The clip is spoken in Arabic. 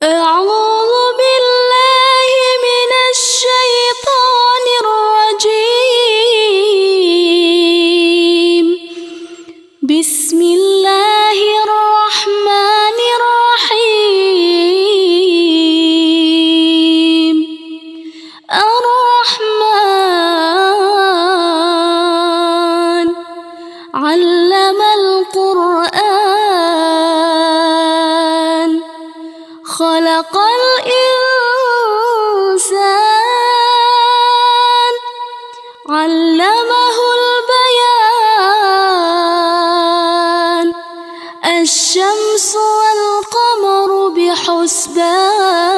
أعوذ بالله من الشيطان الرجيم. بسم الله الرحمن الرحيم. الرحمن علم القرآن خلق الإنسان علمه البيان. الشمس والقمر بحسبان